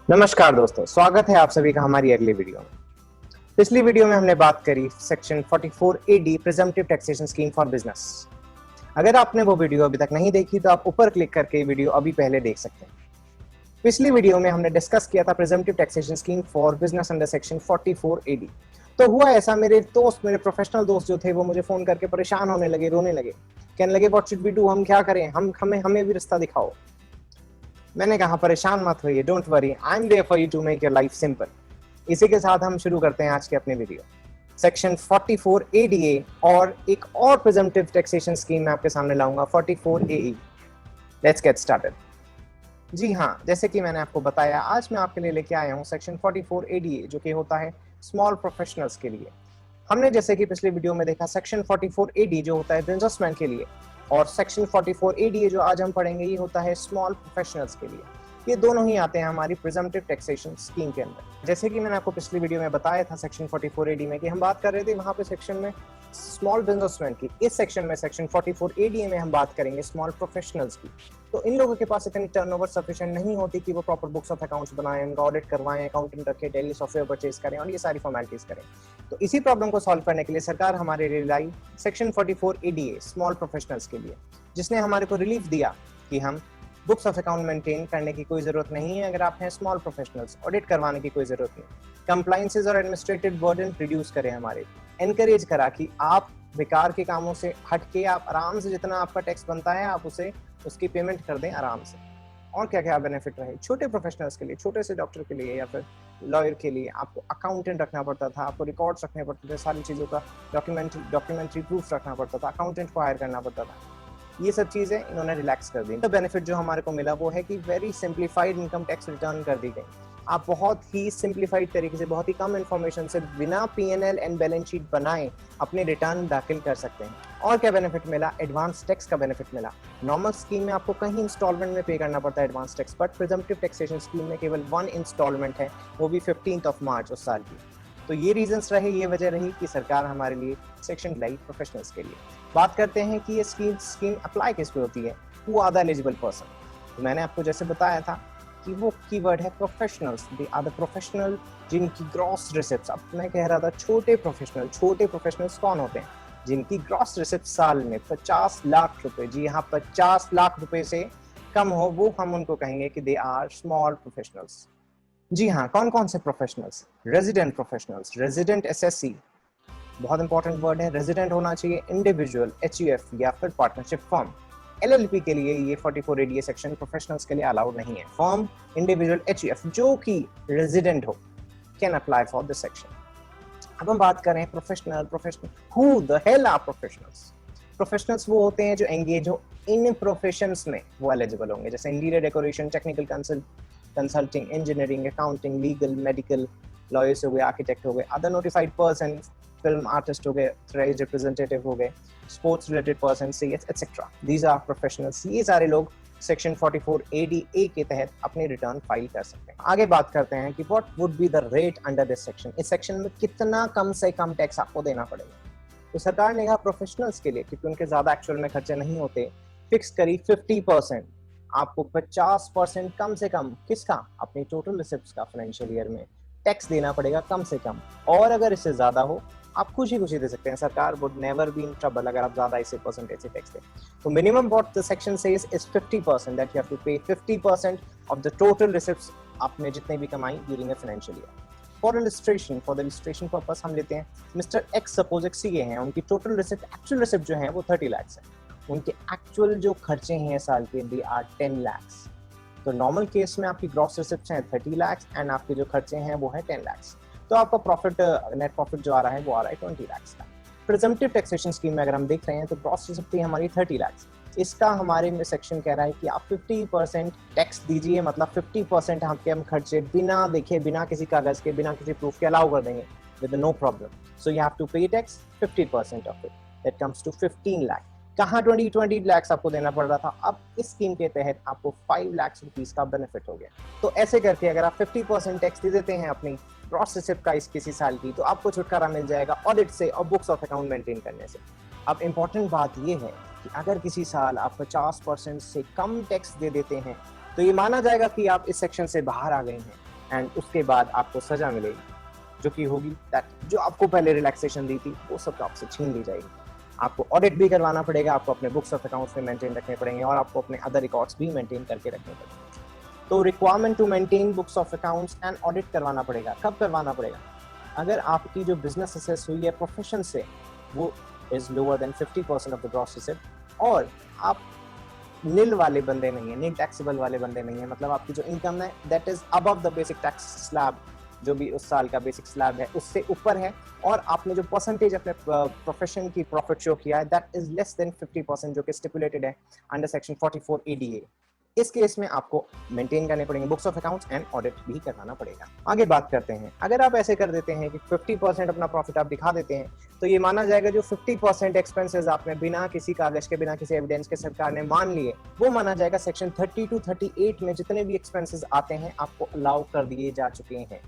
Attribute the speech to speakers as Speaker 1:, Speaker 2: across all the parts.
Speaker 1: नमस्कार दोस्तों, स्वागत है आप सभी का हमारी अगली वीडियो में। पिछली वीडियो में हमने बात करी section 44AD presumptive taxation scheme for business. अगर आपने वो वीडियो अभी तक नहीं देखी तो आप ऊपर क्लिक करके वीडियो अभी पहले देख सकते हैं। पिछली वीडियो में हमने डिस्कस किया था presumptive taxation scheme for business under section 44AD। तो हुआ ऐसा, मेरे दोस्त, मेरे प्रोफेशनल दोस्त जो थे वो मुझे फोन करके परेशान होने लगे, रोने लगे, कहने लगे व्हाट शुड वी डू, हम क्या करें, हम हमें भी रास्ता दिखाओ। मैंने कहा परेशान मत होइए, don't worry, I am there for you to make your life simple. इसी के साथ हम शुरू करते हैं आज की अपनी वीडियो। सेक्शन 44ADA और एक और प्रिजम्पटिव टैक्सेशन स्कीम मैं आपके सामने लाऊंगा, 44AE। Let's get started. जी हाँ, जैसे कि मैंने आपको बताया, आज मैं आपके लिए लेके आया हूँ सेक्शन 44ADA, जो कि होता है स्मॉल प्रोफेशनल्स के लिए। हमने जैसे कि पिछली वीडियो में देखा, सेक्शन 44AD जो होता है बिजनेसमैन के लिए, और सेक्शन 44ADA जो आज हम पढ़ेंगे ये होता है स्मॉल प्रोफेशनल्स के लिए। ये दोनों ही आते हैं हमारी प्रिजम्पटिव टैक्सेशन स्कीम के अंदर। जैसे कि मैंने आपको पिछली वीडियो में बताया था सेक्शन 44AD में कि हम बात कर रहे थे वहां पे सेक्शन में स्मॉल बिजनेसमैन की। इस सेक्शन में सेक्शन 44ADA में हम बात करेंगे स्मॉल प्रोफेशनल्स की। तो इन लोगों के पास इतनी टर्नओवर सफिशिएंट नहीं होती कि वो प्रॉपर बुक्स ऑफ अकाउंट्स बनाएं, उनका ऑडिट करवाएं, अकाउंटेंट रखें, डेली सॉफ्टवेयर परचेज करें और ये सारी फॉर्मेलिटीज करें। तो इसी प्रॉब्लम को सॉल्व करने के लिए सरकार हमारे लिए लाई सेक्शन 44ADA स्मॉल प्रोफेशनल्स के लिए, जिसने हमारे को रिलीफ दिया कि हम बुक्स ऑफ अकाउंट मेंटेन करने की कोई जरूरत नहीं है। अगर आप हैं स्मॉल प्रोफेशनल्स, ऑडिट करवाने की कोई जरूरत नहीं। कंप्लायंसेस और एडमिनिस्ट्रेटिव बर्डन रिड्यूस करें, हमारे एनकरेज करा कि आप बेकार के कामों से हटके आप आराम से जितना आपका टैक्स बनता है आप उसे उसकी पेमेंट कर दें आराम से। और क्या क्या बेनिफिट रहे छोटे प्रोफेशनल्स के लिए, छोटे से डॉक्टर के लिए या फिर लॉयर के लिए, आपको अकाउंटेंट रखना पड़ता था, आपको रिकॉर्ड्स रखने पड़ते थे, सारी चीज़ों का डॉक्यूमेंट्री प्रूफ रखना पड़ता था, अकाउंटेंट को हायर करना पड़ता था। ये सब चीज़ें इन्होंने रिलैक्स कर दी। तो बेनिफिट जो हमारे को मिला वो है कि very simplified income tax return कर दी गई। आप बहुत ही सिंप्लीफाइड तरीके से, बहुत ही कम इन्फॉर्मेशन से, बिना P&L एंड बैलेंस शीट बनाए अपने रिटर्न दाखिल कर सकते हैं। और क्या बेनिफिट मिला? एडवांस टैक्स का बेनिफिट मिला। नॉर्मल स्कीम में आपको कहीं इंस्टॉलमेंट में पे करना पड़ता है advance tax, but presumptive taxation scheme में केवल 1 इंस्टॉलमेंट है, वो भी 15 मार्च उस साल की। तो ये रीजंस रहे, ये वजह रही कि सरकार हमारे लिए सेक्शन लाई प्रोफेशनल्स के लिए। बात करते हैं कि ये स्कीम अप्लाई किस पे होती है, who are the eligible person. तो मैंने आपको जैसे बताया था कि वो कीवर्ड है professionals, they are the professional जिनकी ग्रॉस रिसिप्ट्स, अब मैं कह रहा था छोटे प्रोफेशनल्स कौन होते हैं? जिनकी ग्रॉस रिसिप्ट साल में 50 लाख रुपए, जी हाँ 50 लाख रुपए से कम हो, वो हम उनको कहेंगे कि दे आर स्मॉल प्रोफेशनल्स। जी हाँ, कौन कौन से professionals? Resident professionals, resident SSC, बहुत इंपॉर्टेंट वर्ड है। रेजिडेंट होना चाहिए, इंडिविजुअल, एचयूएफ या फिर पार्टनरशिप फर्म। एलएलपी के लिए ये 44ADA सेक्शन प्रोफेशनल्स के लिए अलाउड नहीं है। फर्म, इंडिविजुअल, एचयूएफ जो कि रेजिडेंट हो can apply for this section. अब हम बात करें professional, who the hell are professionals? Professionals वो होते हैं जो एंगेज हो इन प्रोफेशंस में, वो एलिजिबल होंगे, जैसे interior decoration, technical consulting, engineering, accounting, legal, medical, lawyers हो गए, आर्किटेक्ट हो गए, other notified person, film artist हो गए, ट्रेड रिप्रेजेंटेटिव हो गए, sports related person, CS etcetera. These are professionals. ये सारे लोग सेक्शन 44ADA के तहत अपनी रिटर्न फाइल कर सकते हैं। आगे बात करते हैं कि what would be the rate under this section. इस सेक्शन में कितना कम से कम टैक्स आपको देना पड़ेगा? तो सरकार ने कहा प्रोफेशनल्स के लिए, क्योंकि उनके ज्यादा एक्चुअल में खर्चे नहीं होते, फिक्स करी 50%। आपको 50% कम से कम किसका? अपनी टोटल रिसिप्ट्स का फाइनेंशियल ईयर में टैक्स देना पड़ेगा कम से कम। और अगर इससे ज्यादा हो आप खुशी दे सकते हैं। सरकार would never be in trouble अगर आप ज्यादा इसे परसेंटेज से टैक्स दें। तो minimum what the section says is 50%, that you have to pay 50% of the total receipts आपने जितने भी कमाई during a financial year. For the illustration purpose हम लेते हैं मिस्टर एक्स, सपोज एक सीए हैं, उनकी टोटल रिसिप्ट, एक्चुअल रिसिप्ट जो है वो 30 लाख है। उनके एक्चुअल जो खर्चे हैं साल के, दे आर 10 लाख। तो नॉर्मल केस में आपकी ग्रॉस रिसिप्ट हैं 30 लाख एंड आपके जो खर्चे हैं वो है 10 लाख। तो आपका प्रॉफिट, नेट प्रॉफिट जो आ रहा है वो आ रहा है 20 लाख का। प्रिजम्पटिव टैक्सेशन स्कीम में अगर हम देख रहे हैं तो ग्रॉस रिसिप्ट हमारी 30 लाख। इसका हमारे में सेक्शन कह रहा है कि आप 50% टैक्स दीजिए, मतलब 50% आपके हम खर्चे बिना देखे, बिना किसी कागज के, बिना किसी प्रूफ के अलाउ कर देंगे with no problem. So you have to pay tax 50% of it, that comes to 15 lakh. कहाँ 20 लाख आपको देना पड़ रहा था, अब इस स्कीम के तहत आपको 5 लाख रुपीस का बेनिफिट हो गया। तो ऐसे करके अगर आप 50% टैक्स दे देते हैं अपनी ग्रॉस रिसिप्ट का इस किसी साल की, तो आपको छुटकारा मिल जाएगा ऑडिट से और बुक्स ऑफ अकाउंट मेंटेन करने से। अब इंपॉर्टेंट बात यह है कि अगर किसी साल आप 50% से कम टैक्स दे देते हैं तो ये माना जाएगा कि आप इस सेक्शन से बाहर आ गए हैं। एंड उसके बाद आपको सजा मिलेगी जो कि होगी दैट जो आपको पहले रिलैक्सेशन दी थी वो सब आपसे छीन ली जाएगी। आपको ऑडिट भी करवाना पड़ेगा, आपको अपने बुक्स ऑफ अकाउंट्स में मेंटेन रखने पड़ेंगे और आपको अपने अदर रिकॉर्ड्स भी मेंटेन करके रखने पड़ेंगे। तो requirement to maintain books of accounts and audit करवाना पड़ेगा। कब करवाना पड़ेगा? अगर आपकी जो बिजनेस असेस हुई है प्रोफेशन से वो is lower than 50% of the gross asset और आप नील वाले बंदे नहीं है, नील टैक्सेबल वाले बंदे नहीं है, मतलब आपकी जो इनकम है that is above the basic tax slab, जो भी उस साल का बेसिक स्लैब है उससे ऊपर है, और आपने जो परसेंटेज अपने प्रोफेशन की प्रॉफिट शो किया है दैट इज लेस देन 50% जो कि स्टिपुलेटेड है अंडर सेक्शन 44 ADA। इस केस में आपको मेंटेन करने पड़ेंगे books of accounts and audit भी करवाना पड़ेगा। आगे बात करते हैं, अगर आप ऐसे कर देते हैं कि 50% अपना प्रॉफिट आप दिखा देते हैं तो ये माना जाएगा जो 50% एक्सपेंसेस आपने बिना किसी कागज के, बिना किसी एविडेंस के सरकार ने मान लिए, वो माना जाएगा सेक्शन 30 to 38 में जितने भी एक्सपेंसेस आते हैं आपको अलाउ कर दिए जा चुके हैं।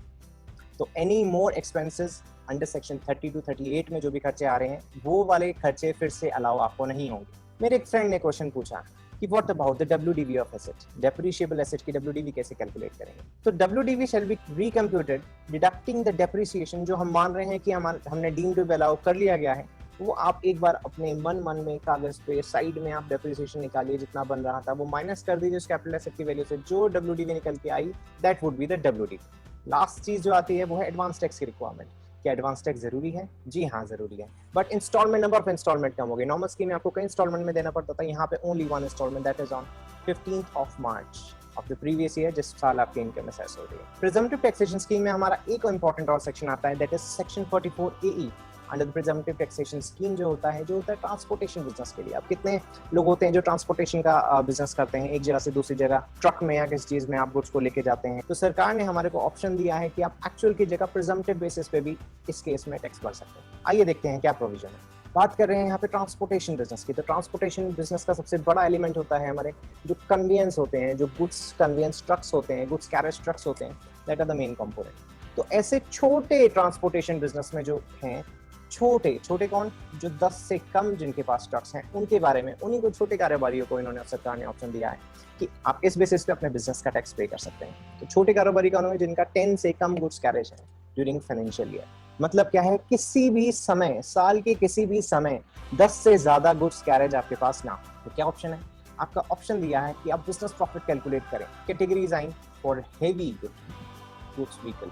Speaker 1: तो any more expenses under section 30 to 38 में जो भी खर्चे आ रहे हैं वो वाले खर्चे फिर से अलाउ आपको नहीं होंगे। मेरे एक फ्रेंड ने क्वेश्चन पूछा कि what about the WDV of asset, depreciable asset की WDV कैसे कैलकुलेट करेंगे? तो WDV shall be recomputed deducting the depreciation, जो हम मान रहे हैं कि हमने डीम टू बी अलाउ कर लिया गया है, वो आप एक बार अपने मन में कागज पे साइड में आप डेप्रिसिएशन निकालिए, जितना बन रहा था वो माइनस कर दीजिए उस कैपिटल एसेट की वैल्यू से, जो WDV निकल के आई that would be the WDV। Last चीज जो आती है वो है एडवांस टैक्स की रिक्वायरमेंट। क्या एडवांस टैक्स जरूरी है? जी हाँ जरूरी है, but instalment number of instalment कम हो गई। नॉर्मल स्कीम में आपको कई इंस्टॉलमेंट में देना पड़ता था, यहाँ पे only one instalment that is on 15th of March of the previous year, जिस साल आपकी इनकम असेस हो रही है। प्रिजम्पटिव टैक्सेशन स्कीम में हमारा एक इंपॉर्टेंट और सेक्शन आता है that is section 44 AE under the presumptive taxation scheme, जो होता है ट्रांसपोर्टेशन बिजनेस के लिए। अब कितने लोग होते हैं जो ट्रांसपोर्टेशन का बिजनेस करते हैं, एक जगह से दूसरी जगह ट्रक में या किसी चीज में आप गुड्स को लेके जाते हैं, तो सरकार ने हमारे को ऑप्शन दिया है कि आप एक्चुअल की जगह प्रिजम्पटिव बेसिस पे भी इस केस में टैक्स भर सकते हैं। आइए देखते हैं क्या प्रोविजन है। बात कर रहे हैं यहाँ पे ट्रांसपोर्टेशन बिजनेस की, तो ट्रांसपोर्टेशन बिजनेस का सबसे बड़ा एलिमेंट होता है हमारे जो कन्वीनियंस होते हैं, जो गुड्स कन्वीनियंस ट्रक्स होते हैं, गुड्स कैरेज ट्रक्स होते हैं, that are the main component. तो ऐसे छोटे ट्रांसपोर्टेशन बिजनेस में जो हैं, छोटे कौन, जो 10 से कम जिनके पास ट्रक्स हैं, उनके बारे में, उन्हीं को छोटे कारोबारियों को इन्होंने सरकार ने ऑप्शन दिया है कि आप इस बेसिस पे अपने बिजनेस का टैक्स पे कर सकते हैं। तो छोटे कारोबारी कौन है? जिनका 10 से कम गुड्स कैरेज है ड्यूरिंग फाइनेंशियल ईयर। मतलब क्या है, किसी भी समय, साल के किसी भी समय 10 से ज्यादा गुड्स कैरेज आपके पास ना हो। तो क्या ऑप्शन है आपका? ऑप्शन दिया है कि आप बिजनेस प्रॉफिट कैलकुलेट करें। Categories I for heavy goods vehicle.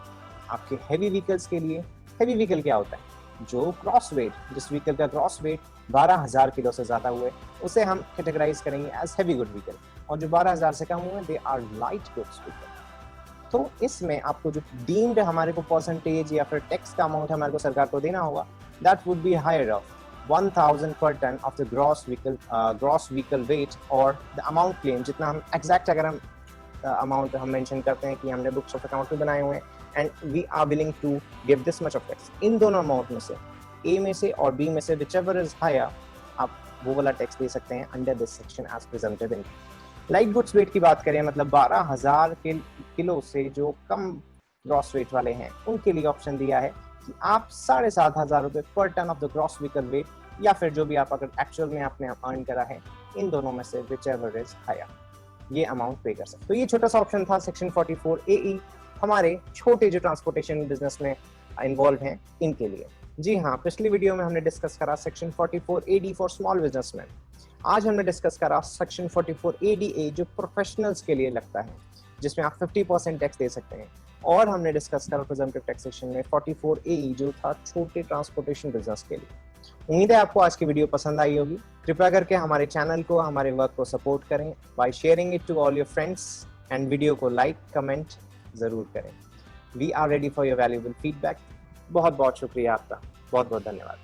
Speaker 1: आपके हेवी व्हीकल्स के लिए, हेवी व्हीकल क्या होता है? जो क्रॉस वेट, जिस व्हीकल का क्रॉस वेट 12,000 किलो से ज्यादा हुए उसे हम कैटेगराइज करेंगे एज हेवी गुड व्हीकल, और जो 12,000 से कम हुए they are light goods vehicle. तो इसमें आपको जो डीम्ड हमारे को परसेंटेज या फिर टैक्स का अमाउंट हमारे को सरकार को देना होगा that would be higher of 1,000 पर ton of the gross vehicle weight और द अमाउंट क्लेम। जितना हम एग्जैक्ट अगर हम अमाउंट हम मेंशन करते हैं कि हमने बुक्स ऑफ अकाउंट में बनाए हुए हैं and we are willing to give this much of tax, इन दोनों अमाउंट में से ए में से और बी में से विचएवर इज हायर, आप वो वाला टैक्स दे सकते हैं under this section as presented in. Light goods weight की बात करें, मतलब 12,000 किलो से जो कम ग्रॉस वेट वाले हैं उनके लिए ऑप्शन दिया है कि आप 7,500 रुपये पर ton of the gross vehicle weight, या फिर जो भी आप अगर एक्चुअल में आपने अर्न करा है, इन दोनों में से विचएवर इज हायर, ये अमाउंट पे कर सकते। तो ये छोटा सा ऑप्शन था सेक्शन 44 AE हमारे छोटे जो ट्रांसपोर्टेशन बिजनेस में इन्वॉल्व हैं इनके लिए। जी हाँ, पिछली वीडियो में हमने डिस्कस करा section 44 AD for small businessman. आज हमने डिस्कस करा सेक्शन 44 ADA जो प्रोफेशनल्स के लिए लगता है, जिसमें आप 50% टैक्स दे सकते हैं, और हमने डिस्कस करा प्रिजम्पटिव टैक्सेशन में 44 AE जो था छोटे ट्रांसपोर्टेशन बिजनेस के लिए। उम्मीद है आपको आज की वीडियो पसंद आई होगी। कृपया करके हमारे चैनल को, हमारे वर्क को सपोर्ट करें by sharing it to all your friends, and video को लाइक कमेंट जरूर करें। We are ready for your valuable feedback. बहुत बहुत शुक्रिया आपका, बहुत बहुत धन्यवाद।